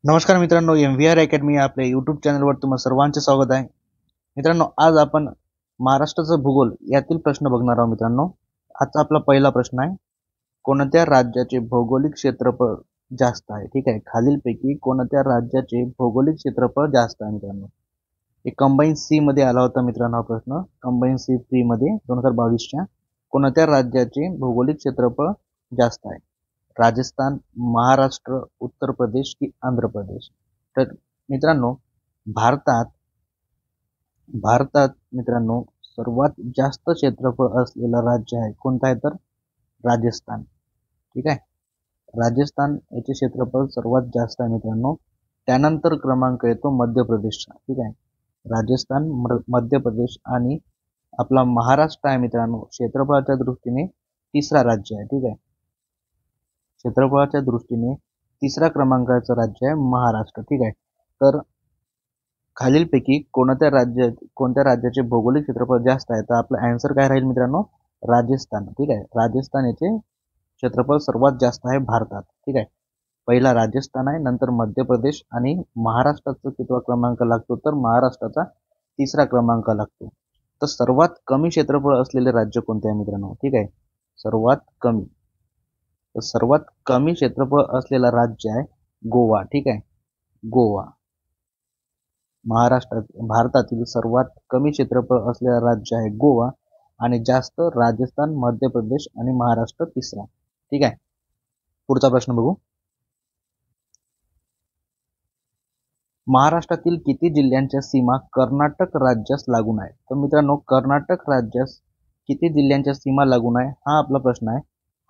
नमस्कार मित्रांनो, MVR academy या आपल्या यूट्यूब चॅनलवर तुम्हा सर्वांचे स्वागत आहे. मित्रांनो, आज आपण महाराष्ट्राचा भूगोल यातील प्रश्न बघणार आहोत. मित्रांनो, आजचा आपला पहिला प्रश्न आहे, कोणत्या राज्याचे भौगोलिक क्षेत्रफळ जास्त आहे? ठीक आहे, खालीलपैकी कोणत्या राज्याचे भौगोलिक क्षेत्रफळ जास्त आहे? मित्रांनो, हे कंबाईन सी मध्ये आला होता. मित्रांनो, हा प्रश्न कंबाईन सी 3 मध्ये 2022च्या कोणत्या राज्याचे भौगोलिक क्षेत्रफळ जास्त आहे? राजस्थान, महाराष्ट्र, उत्तर प्रदेश की आंध्र प्रदेश? तर मित्रांनो, भारतात भारतात मित्रांनो सर्वात जास्त क्षेत्रफळ असलेलं राज्य आहे कोणतं आहे? तर राजस्थान. ठीक आहे, राजस्थान याचे क्षेत्रफळ सर्वात जास्त आहे मित्रांनो. त्यानंतर क्रमांक येतो मध्य प्रदेशचा. ठीक आहे, राजस्थान, मध्य प्रदेश आणि आपला महाराष्ट्र आहे मित्रांनो क्षेत्रफळाच्या दृष्टीने तिसरा राज्य आहे. ठीक आहे, क्षेत्रफळाच्या दृष्टीने तिसऱ्या क्रमांकाचं राज्य आहे महाराष्ट्र. ठीक आहे, तर खालीलपैकी कोणत्या राज्याचे भौगोलिक क्षेत्रफळ जास्त आहे? तर आपला आन्सर काय राहील मित्रांनो? राजस्थान. ठीक आहे, राजस्थान याचे क्षेत्रफळ सर्वात जास्त आहे भारतात. ठीक आहे, पहिला राजस्थान आहे, नंतर मध्य प्रदेश आणि महाराष्ट्राचा कितवा क्रमांक लागतो? तर महाराष्ट्राचा तिसरा क्रमांक लागतो. तर सर्वात कमी क्षेत्रफळ असलेले राज्य कोणते आहे मित्रांनो? ठीक आहे, सर्वात कमी क्षेत्रफळ असलेला राज्य आहे गोवा. ठीक आहे, गोवा. भारतातील सर्वात कमी क्षेत्रफळ असलेला राज्य आहे गोवा आणि जास्त राजस्थान, मध्य प्रदेश आणि महाराष्ट्र तिसरा. ठीक आहे, पुढचा प्रश्न बघू. महाराष्ट्रातील किती जिल्ह्यांच्या सीमा कर्नाटक राज्यास लागून आहे? तर मित्रांनो, कर्नाटक राज्यास किती जिल्ह्यांच्या सीमा लागून आहे हा आपला प्रश्न आहे.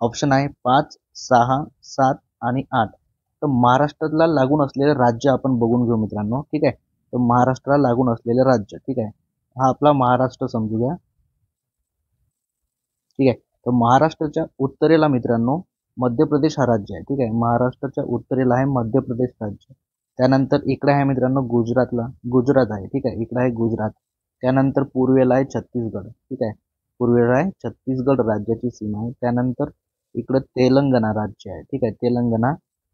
ऑप्शन आहे 5, 6, 7 आणि 8. तर महाराष्ट्राला लागून असलेले राज्य आपण बघून घेऊ मित्रांनो. ठीक आहे, तर महाराष्ट्राला लागून असलेले राज्य, ठीक आहे, हा आपला महाराष्ट्र समजू घ्या. ठीक आहे, तर महाराष्ट्राच्या उत्तरेला मित्रांनो मध्य प्रदेश हा राज्य आहे. ठीक आहे, महाराष्ट्राच्या उत्तरेला आहे मध्य प्रदेश राज्य. त्यानंतर इकडे आहे मित्रांनो गुजरात आहे. ठीक आहे, इकडे आहे गुजरात. त्यानंतर पूर्वेला आहे छत्तीसगड. ठीक आहे, पूर्वेला आहे छत्तीसगड राज्याची सीमा आहे. त्यानंतर इकडे तेलंगणा राज्य आहे. ठीक आहे, तेलंगणा,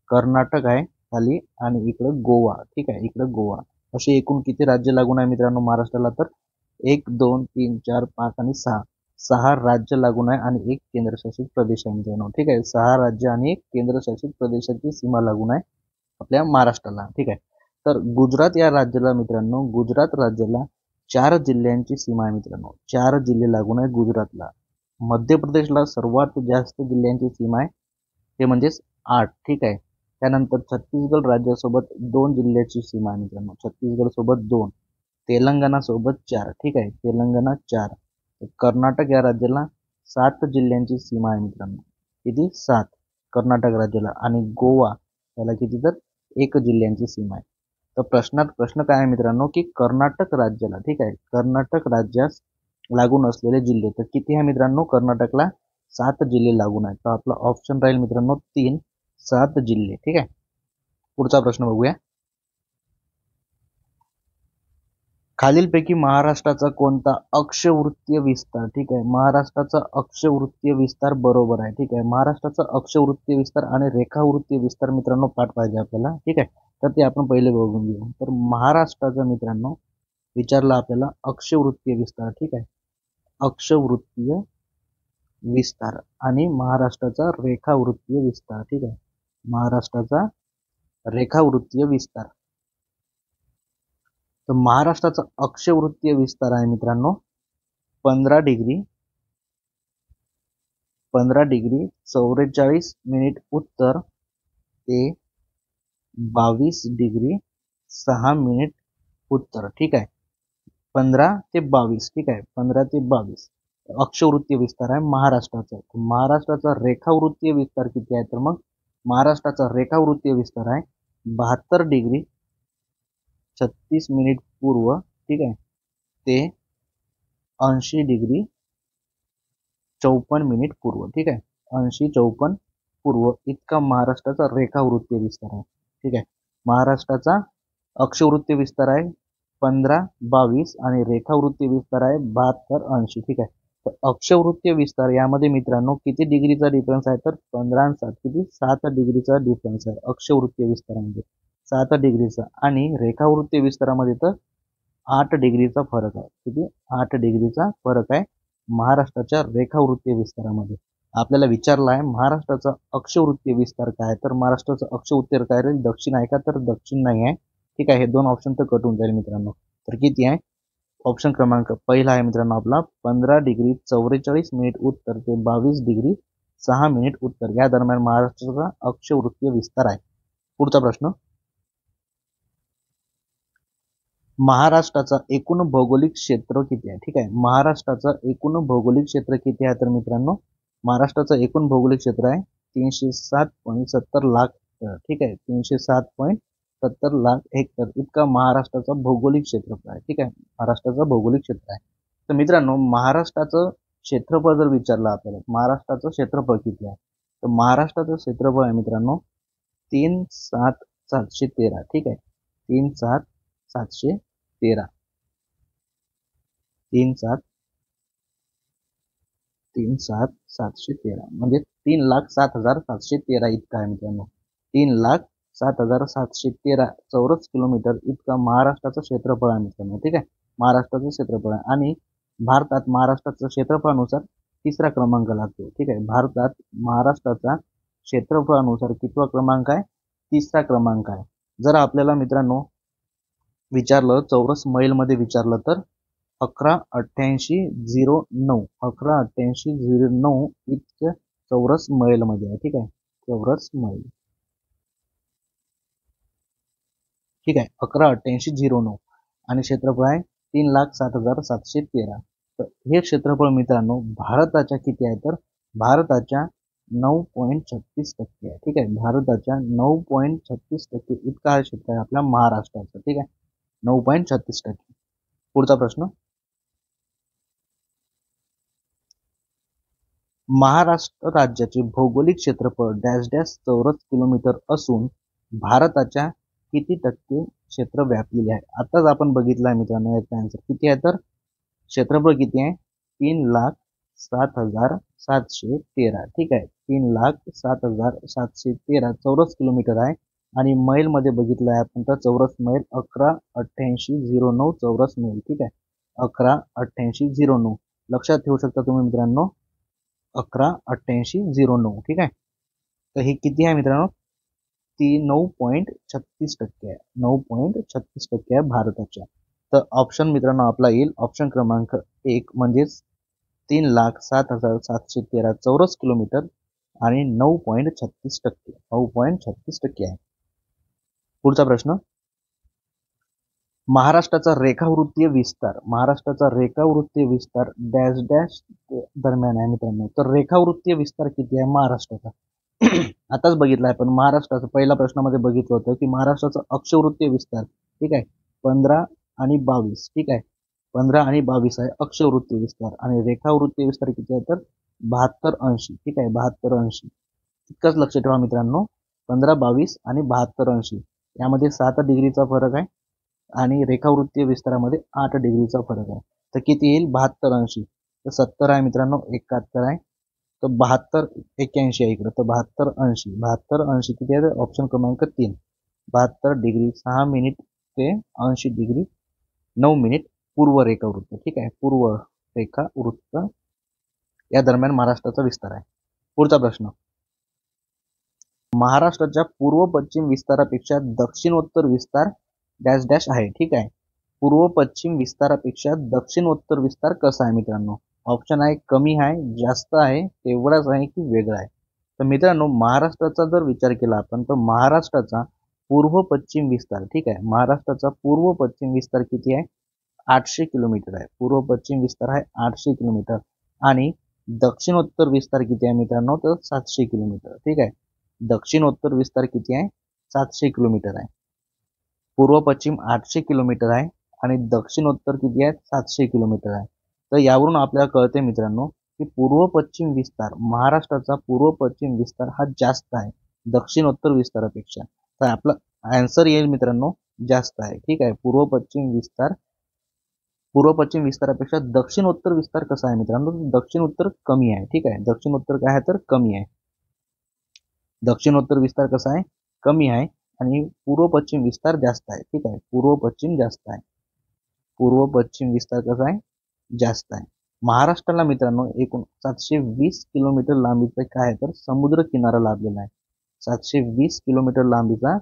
कर्नाटक आहे खाली आणि इकडे गोवा. ठीक आहे, इकडे गोवा. असे एकूण किती राज्य लागून आहे मित्रांनो महाराष्ट्राला? तर 1, 2, 3, 4, 5 आणि 6 राज्य लागून आहे आणि एक केंद्रशासित प्रदेश आहे मित्रांनो. ठीक आहे, 6 राज्य आणि एक केंद्रशासित प्रदेशाची सीमा लागून आहे आपल्या महाराष्ट्राला. ठीक आहे, तर गुजरात या राज्याला मित्रांनो, गुजरात राज्याला 4 जिल्ह्यांची सीमा आहे मित्रांनो. 4 जिल्हे लागून आहे गुजरातला. मध्य प्रदेशला सर्वात जास्त जिल्ह्यांची सीमा आहे, ते म्हणजेच 8. ठीक आहे, त्यानंतर छत्तीसगड राज्यासोबत 2 जिल्ह्याची सीमा आहे मित्रांनो. छत्तीसगड सोबत 2, तेलंगणा सोबत 4. ठीक आहे, तेलंगणा 4. कर्नाटक या राज्याला 7 जिल्ह्यांची सीमा आहे मित्रांनो. किती? 7 कर्नाटक राज्याला. आणि गोवा याला किती? तर 1 जिल्ह्यांची सीमा आहे. तर प्रश्न काय आहे मित्रांनो, की कर्नाटक राज्याला, ठीक आहे, कर्नाटक राज्यास लागून असलेले जिल्हे तर किती आहे मित्रांनो? कर्नाटकला 7 जिल्हे लागून आहेत. तर आपला ऑप्शन राहील मित्रांनो 3, 7 जिल्हे. ठीक आहे, पुढचा प्रश्न बघूया. खालीलपैकी महाराष्ट्राचा कोणता अक्षवृत्तीय विस्तार? ठीक आहे, महाराष्ट्राचा अक्षवृत्तीय विस्तार बरोबर आहे. ठीक आहे, महाराष्ट्राचा अक्षवृत्तीय विस्तार आणि रेखावृत्तीय विस्तार मित्रांनो पाठ पाहिजे आपल्याला. ठीक आहे, तर ते आपण पहिले बघून घेऊ. तर महाराष्ट्राचा मित्रांनो विचारला आपल्याला अक्षवृत्तीय विस्तार. ठीक आहे, अक्षवृत्तीय विस्तार आणि महाराष्ट्राचा रेखावृत्तीय विस्तार. ठीक आहे, महाराष्ट्राचा रेखावृत्तीय विस्तार. तर महाराष्ट्राचा अक्षवृत्तीय विस्तार आहे मित्रांनो 15 डिग्री 44 उत्तर ते 22 डिग्री 6 मिनिट उत्तर. ठीक आहे, 15 ते 22. ठीक आहे, 15 ते 22 अक्षवृत्तीय विस्तार आहे महाराष्ट्राचा. महाराष्ट्राचा रेखावृत्तीय विस्तार किती आहे? तर मग महाराष्ट्राचा रेखावृत्तीय विस्तार आहे 72 डिग्री 36 मिनिट पूर्व. ठीक आहे, ते 80 डिग्री 54 मिनिट पूर्व. ठीक आहे, 80-54 पूर्व इतका महाराष्ट्राचा रेखावृत्तीय विस्तार आहे. ठीक आहे, महाराष्ट्राचा अक्षवृत्तीय विस्तार आहे 15-22 आणि रेखावृत्तीय विस्तार आहे 72-80. ठीक आहे, तर अक्षवृत्तीय विस्तार यामध्ये मित्रांनो किती डिग्रीचा डिफरन्स आहे? तर 15 आणि 7 किती? 7 डिग्रीचा डिफरन्स आहे अक्षवृत्तीय विस्तारामध्ये. 7 डिग्रीचा आणि रेखावृत्तीय विस्तारामध्ये तर 8 डिग्रीचा फरक आहे. किती? 8 डिग्रीचा फरक आहे महाराष्ट्राच्या रेखावृत्तीय विस्तारामध्ये. आपल्याला विचारलं आहे महाराष्ट्राचा अक्षवृत्तीय विस्तार काय आहे, तर महाराष्ट्राचा अक्षवृत्तीय काय राहील? दक्षिण आहे का? तर दक्षिण नाही आहे. ठीक आहे, हे दोन ऑप्शन तर कटून जाईल मित्रांनो. तर किती आहे? ऑप्शन क्रमांक पहिला आहे मित्रांनो आपला 15 डिग्री 44 मिनिट उत्तर ते 22 डिग्री 6 मिनिट उत्तर या दरम्यान महाराष्ट्राचा अक्षवृत्तीय विस्तार आहे. पुढचा प्रश्न, महाराष्ट्राचा एकूण भौगोलिक क्षेत्र किती आहे? ठीक आहे, महाराष्ट्राचा एकूण भौगोलिक क्षेत्र किती आहे? तर मित्रांनो महाराष्ट्राचं एकूण भौगोलिक क्षेत्र आहे 307.70 लाख हेक्टर. ठीक आहे, 307.70 लाख हेक्टर इतका महाराष्ट्राचा भौगोलिक क्षेत्रफळ आहे. ठीक आहे, महाराष्ट्राचा भौगोलिक क्षेत्र आहे. तर मित्रांनो महाराष्ट्राचं क्षेत्रफळ जर विचारलं आपल्याला, महाराष्ट्राचं क्षेत्रफळ किती आहे, तर महाराष्ट्राचं क्षेत्रफळ आहे मित्रांनो 3,713. ठीक आहे, 3,713 3,713 म्हणजे 3,07,713 इतका आहे मित्रांनो. 3,07,713 चौरस किलोमीटर इतका महाराष्ट्राचं क्षेत्रफळ आहे मित्रांनो. ठीक आहे, महाराष्ट्राचं क्षेत्रफळ आहे आणि भारतात महाराष्ट्राचं क्षेत्रफळानुसार तिसरा क्रमांक लागतो. ठीक आहे, भारतात महाराष्ट्राचा क्षेत्रफळानुसार कितवा क्रमांक आहे? तिसरा क्रमांक आहे. जर आपल्याला मित्रांनो विचारलं चौरस मैल मध्ये विचारलं तर 11,88,09 11,88,09 इतक्या चौरस मैल मध्ये आहे. ठीक आहे, चौरस मैल. ठीक आहे, 11,88,09 आणि क्षेत्रफळ आहे 3,07,713. तर हे क्षेत्रफळ मित्रांनो भारताच्या किती आहे? तर भारताच्या 9.36% आहे. ठीक आहे, भारताच्या 9.36% इतका हा क्षेत्र आहे आपल्या महाराष्ट्राचं. ठीक आहे, 9.36%. पुढचा प्रश्न, महाराष्ट्र राज्याचे भौगोलिक क्षेत्रफळ डॅश डॅश चौरस किलोमीटर असून भारताच्या किती टक्के क्षेत्र व्यापलेले आहे? आताच आपण बघितलं आहे मित्रांनो याचा आन्सर किती आहे, तर क्षेत्रफळ किती आहे? 3,07,713. ठीक आहे, 3,07,713 चौरस किलोमीटर आहे आणि मैल मध्ये बघितलं आहे आपण तर चौरस मैल 11,88,09 चौरस मैल. ठीक आहे, 11,88,09 लक्षात ठेवू शकता तुम्ही मित्रांनो, 11,88,09. ठीक आहे, तर हे किती आहे मित्रांनो? ती 9.36% आहे. 9.36% आहे भारताच्या. तर ऑप्शन मित्रांनो आपला येईल ऑप्शन क्रमांक 1 म्हणजेच 3,07,713 चौरस किलोमीटर आणि 9.36%. 9.36% आहे. पुढचा प्रश्न, महाराष्ट्राचा रेखावृत्तीय विस्तार डॅश डॅश दरम्यान आहे मित्रांनो. तर रेखावृत्तीय विस्तार किती आहे महाराष्ट्राचा? आताच बघितलं आहे पण महाराष्ट्राचा पहिल्या प्रश्नामध्ये बघितलं होतं की महाराष्ट्राचा अक्षवृत्तीय विस्तार ठीक आहे 15 आणि 22. ठीक आहे, 15 आणि 22 आहे अक्षवृत्तीय विस्तार आणि रेखावृत्तीय विस्तार किती आहे तर 72 अंश. ठीक आहे, 72 अंश. इतकंच लक्ष ठेवा मित्रांनो, 15, 22 आणि 72 अंश यामध्ये 7 डिग्रीचा फरक आहे आणि रेखावृत्तीय विस्तारामध्ये 8 डिग्रीचा फरक आहे. तर किती येईल? 72 अंश. तर 70 आहे मित्रांनो, 71 आहे, तर 72 81 आहे इकडं, तर 72 अंश. 72 अंश किती आहे? ऑप्शन क्रमांक 3. 72 डिग्री 6 मिनिट ते 80 डिग्री 9 मिनिट पूर्व रेखावृत्त. ठीक आहे, पूर्व रेखावृत्त या दरम्यान महाराष्ट्राचा विस्तार आहे. पुढचा प्रश्न, महाराष्ट्राच्या पूर्व पश्चिम विस्तारापेक्षा दक्षिणोत्तर विस्तार डॅश डॅश आहे. ठीक आहे, पूर्व पश्चिम विस्तारापेक्षा दक्षिणोत्तर विस्तार कसा आहे मित्रांनो? ऑप्शन आहे कमी आहे, जास्त आहे, तेवढाच आहे की वेगळा आहे? तर मित्रांनो महाराष्ट्राचा जर विचार केला आपण तर महाराष्ट्राचा पूर्व पश्चिम विस्तार ठीक आहे, महाराष्ट्राचा पूर्व पश्चिम विस्तार किती आहे? 800 किलोमीटर आहे. पूर्व पश्चिम विस्तार आहे 800 किलोमीटर आणि दक्षिणोत्तर विस्तार किती आहे मित्रांनो? तर 700 किलोमीटर. ठीक आहे, दक्षिणोत्तर विस्तार किती आहे? 700 किलोमीटर आहे. पूर्व पश्चिम 800 किलोमीटर आहे आणि दक्षिणोत्तर किती आहे? 700 किलोमीटर आहे. तर यावरून आपल्याला कळते मित्रांनो की पूर्व पश्चिम विस्तार महाराष्ट्राचा पूर्व पश्चिम विस्तार हा जास्त आहे दक्षिणोत्तर विस्तारापेक्षा. तर आपला आन्सर येईल मित्रांनो जास्त आहे. ठीक आहे, पूर्व पश्चिम विस्तारापेक्षा दक्षिणोत्तर विस्तार कसा आहे मित्रांनो? दक्षिणोत्तर कमी आहे. ठीक आहे, दक्षिणोत्तर काय आहे तर कमी आहे. दक्षिणोत्तर विस्तार कसा आहे? कमी आहे आणि पूर्व पश्चिम विस्तार जास्त आहे. ठीक आहे, पूर्व पश्चिम जास्त आहे. पूर्व पश्चिम विस्तार कसा आहे? जास्त आहे. महाराष्ट्राला मित्रांनो एकूण 720 किलोमीटर लांबीचा काय आहे तर समुद्र किनारा लाभलेला आहे. 720 किलोमीटर लांबीचा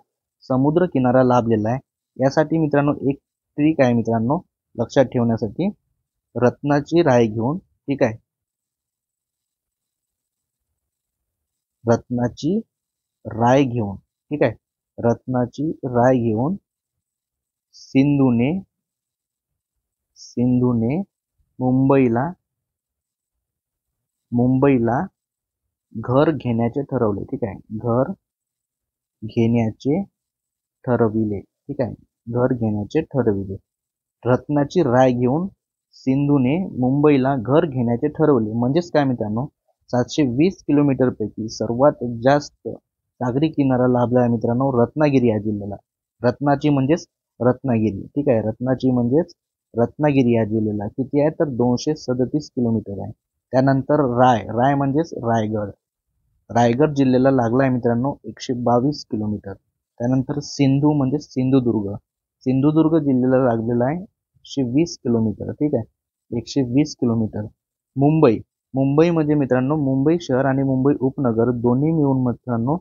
समुद्र किनारा लाभलेला आहे. यासाठी मित्रांनो एक ट्रिक आहे मित्रांनो लक्षात ठेवण्यासाठी, रत्नाची राय घेऊन, ठीक आहे, रत्नाची राय घेऊन, ठीक आहे, रत्नाची राय घेऊन सिंधूने मुंबईला घर घेण्याचे ठरवले. ठीक आहे, घर घेण्याचे ठरविले. ठीक आहे, घर घेण्याचे ठरविले. रत्नाची राय घेऊन सिंधूने मुंबईला घर घेण्याचे ठरवले. म्हणजेच काय मित्रांनो, 720 किलोमीटर पैकी सर्वात जास्त सागरी किनारा लाभला आहे मित्रांनो रत्नागिरी या जिल्ह्याला. रत्नाची म्हणजेच रत्नागिरी. ठीक आहे, रत्नाची म्हणजेच रत्नागिरी या जिल्ह्याला किती आहे तर 237 किलोमीटर आहे. त्यानंतर राय म्हणजेच रायगड जिल्ह्याला लागला आहे मित्रांनो 122 किलोमीटर. त्यानंतर सिंधू म्हणजे सिंधुदुर्ग जिल्ह्याला लागलेला आहे 120 किलोमीटर. ठीक आहे, 120 किलोमीटर. मुंबई म्हणजे मित्रांनो मुंबई शहर आणि मुंबई उपनगर दोन्ही मिळून मित्रांनो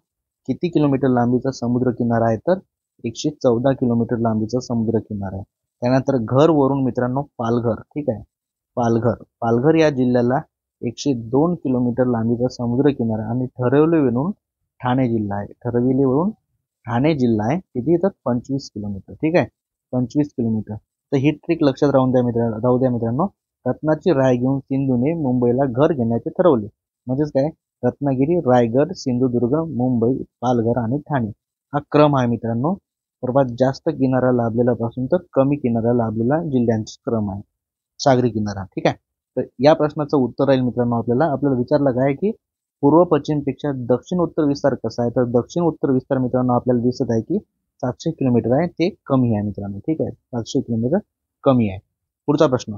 किती किलोमीटर लांबीचा समुद्र किनारा आहे तर 114 किलोमीटर लांबीचा समुद्र किनारा आहे. त्यानंतर घर वरून मित्रांनो पालघर. ठीक आहे, पालघर या जिल्ह्याला 102 किलोमीटर लांबीचा समुद्र किनारा आणि ठरविलेवरून ठाणे जिल्हा आहे किती तर 25 किलोमीटर. ठीक आहे, 25 किलोमीटर. तर ही ट्रिक लक्षात राहू द्या मित्रांनो, रत्नाची राय घेऊन सिंधूने मुंबईला घर घेण्याचे ठरवले. म्हणजेच काय, रत्नागिरी, रायगड, सिंधुदुर्ग, मुंबई, पालघर आणि ठाणे हा क्रम आहे मित्रांनो. सर्वात जास्त किनारा लाभलेला पासून तर कमी किनारा लाभलेला जिल्ह्यांचा क्रम आहे सागरी किनारा. ठीक आहे, तर या प्रश्नाचं उत्तर राहील मित्रांनो आपल्याला विचारलं काय की पूर्व पश्चिमपेक्षा दक्षिण उत्तर विस्तार कसा आहे तर दक्षिण उत्तर विस्तार मित्रांनो आपल्याला दिसत आहे की 700 किलोमीटर आहे, ते कमी आहे मित्रांनो. ठीक आहे, 700 किलोमीटर कमी आहे. पुढचा प्रश्न,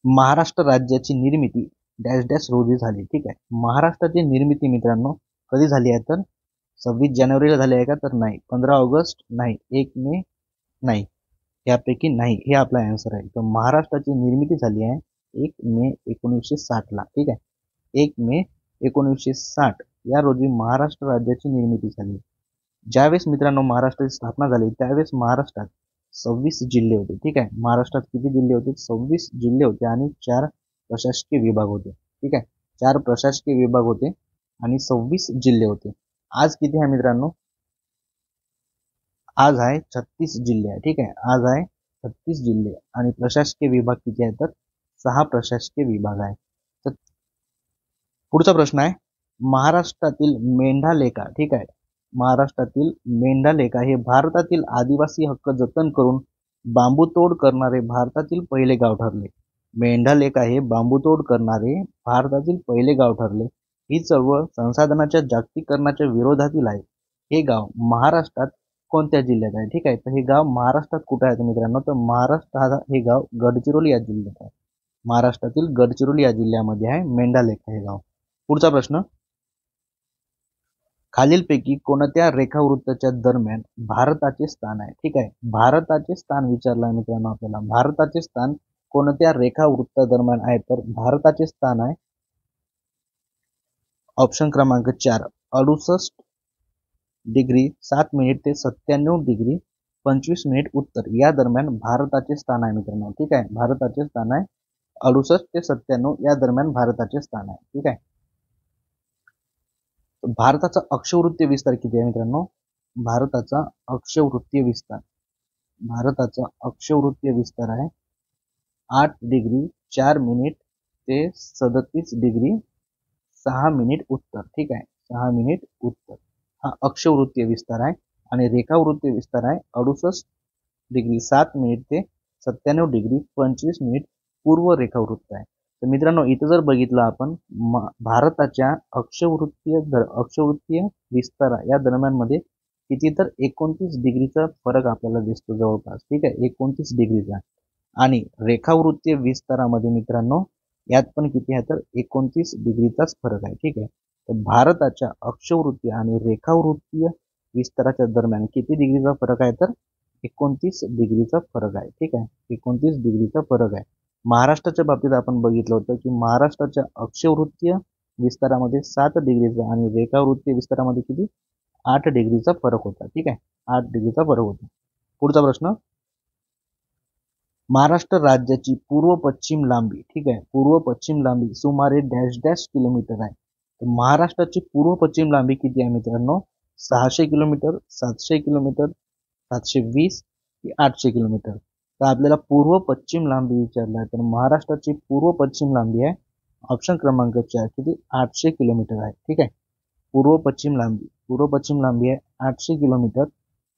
महाराष्ट्र राज्याची निर्मिती डॅश डॅश रोजी झाली. ठीक आहे, महाराष्ट्राची निर्मिती मित्रांनो कधी झाली आहे तर 26 जानेवारीला झाली आहे का तर नाही, 15 ऑगस्ट नाही, 1 मे नाही, यापैकी नाही, हे आपला आन्सर आहे. तर महाराष्ट्राची निर्मिती झाली आहे 1 मे 1960 ला. ठीक आहे, 1 मे 1960 या रोजी महाराष्ट्र राज्याची निर्मिती झाली. ज्यावेळेस मित्रांनो महाराष्ट्राची स्थापना झाली त्यावेळेस महाराष्ट्रात 26 जिल्हे होते. ठीक आहे, महाराष्ट्रात किती जिल्हे होते, 26 जिल्हे होते आणि 4 प्रशासकीय विभाग होते. ठीक आहे, 4 प्रशासकीय विभाग होते आणि 26 जिल्हे होते. आज किती आहे मित्रांनो, आज आहे 36 जिल्हे आहे. ठीक आहे, आज आहे 36 जिल्हे आणि प्रशासकीय विभाग किती आहे तर 6 प्रशासकीय विभाग आहे. तर पुढचा प्रश्न आहे, महाराष्ट्रातील मेंढालेखा. ठीक आहे, महाराष्ट्रातील मेंढालेखा हे भारतातील आदिवासी हक्क जतन करून बांबूतोड करणारे भारतातील पहिले गाव ठरले. मेंढालेखा हे बांबूतोड करणारे भारतातील पहिले गाव ठरले. ही चळवळ संसाधनाच्या जागतिकीकरणाच्या विरोधातील आहे. हे गाव महाराष्ट्रात कोणत्या जिल्ह्यात आहे. ठीक आहे, तर हे गाव महाराष्ट्रात कुठे आहे मित्रांनो तर महाराष्ट्र हे गाव गडचिरोली या जिल्ह्यात आहे. महाराष्ट्रातील गडचिरोली या जिल्ह्यामध्ये आहे मेंढालेखा हे गाव. पुढचा प्रश्न, खालीलपैकी कोणत्या रेखावृत्ताच्या दरम्यान भारताचे स्थान आहे. ठीक आहे, भारताचे स्थान विचारलं आहे मित्रांनो आपल्याला. भारताचे स्थान कोणत्या रेखावृत्ता दरम्यान आहे तर भारताचे स्थान आहे ऑप्शन क्रमांक 4 68 डिग्री 7 मिनिट ते 97 डिग्री 25 मिनिट उत्तर या दरम्यान भारताचे स्थान आहे मित्रांनो. ठीक आहे, भारताचे स्थान आहे 68 ते 97 या दरम्यान भारताचे स्थान आहे. ठीक आहे, भारताचा अक्षवृत्तीय विस्तार किती आहे मित्रांनो, भारताचा अक्षवृत्तीय विस्तार आहे 8 डिग्री 4 मिनिट ते 37 डिग्री 6 मिनिट उत्तर. ठीक आहे, 6 मिनिट उत्तर हा अक्षवृत्तीय विस्तार आहे आणि रेखावृत्तीय विस्तार आहे 68 डिग्री 7 मिनिट ते 97 डिग्री 25 मिनिट पूर्व रेखावृत्त आहे. तर मित्रांनो इथं जर बघितलं आपण भारताच्या अक्षवृत्तीय विस्तार या दरम्यान मध्ये किती तर 29 डिग्रीचा फरक आपल्याला दिसतो जवळपास. ठीक आहे, 29 डिग्रीचा. आणि रेखावृत्तीय विस्तारामध्ये मित्रांनो यात पण किती आहे तर 29 डिग्रीचाच फरक आहे. ठीक आहे, तर भारताच्या अक्षवृत्तीय आणि रेखावृत्तीय विस्ताराच्या दरम्यान किती डिग्रीचा फरक आहे, तर 29 डिग्रीचा फरक आहे. ठीक आहे, 29 डिग्रीचा फरक आहे. महाराष्ट्राच्या बाबतीत आपण बघितलं होतं की महाराष्ट्राच्या अक्षवृत्तीय विस्तारामध्ये 7 डिग्रीचा आणि रेखावृत्तीय विस्तारामध्ये किती 8 डिग्रीचा फरक होता. ठीक आहे, 8 डिग्रीचा फरक होता. पुढचा प्रश्न, महाराष्ट्र राज्याची पूर्व पश्चिम लांबी, ठीक आहे, पूर्व पश्चिम लांबी सुमारे डॅश डॅश किलोमीटर आहे. तर महाराष्ट्राची पूर्व पश्चिम लांबी किती आहे मित्रांनो, 600 किलोमीटर, 700 किलोमीटर, 720 की 800 किलोमीटर. तर आपल्याला पूर्व पश्चिम लांबी विचारला आहे, तर महाराष्ट्राची पूर्व पश्चिम लांबी आहे ऑप्शन क्रमांक 4 किती 800 किलोमीटर आहे. ठीक आहे, पूर्व पश्चिम लांबी आहे 800 किलोमीटर.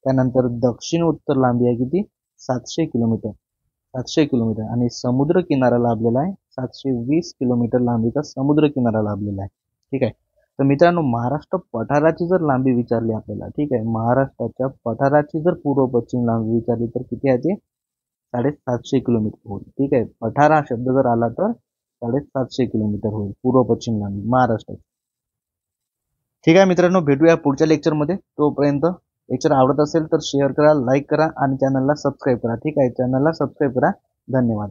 त्यानंतर दक्षिण उत्तर लांबी आहे किती 700 किलोमीटर, 700 किलोमीटर. आणि समुद्र किनारा लाभलेला आहे 720 किलोमीटर लांबीचा समुद्र किनारा लाभलेला आहे. ठीक आहे, तर मित्रांनो महाराष्ट्र पठाराची जर लांबी विचारली आपल्याला, ठीक आहे, महाराष्ट्राच्या पठाराची जर पूर्व पश्चिम लांबी विचारली तर किती आहे ते 750 किलोमीटर होईल. ठीक आहे, पठार शब्द जर आला तर 750 किलोमीटर होईल पूर्व पश्चिम लांबी महाराष्ट्राची. ठीक आहे मित्रांनो, भेटूया पुढच्या लेक्चरमध्ये. तोपर्यंत लेक्चर आवडत असेल तर शेअर करा, लाईक करा आणि चॅनलला सबस्क्राईब करा. ठीक आहे, चॅनलला सबस्क्राईब करा. धन्यवाद.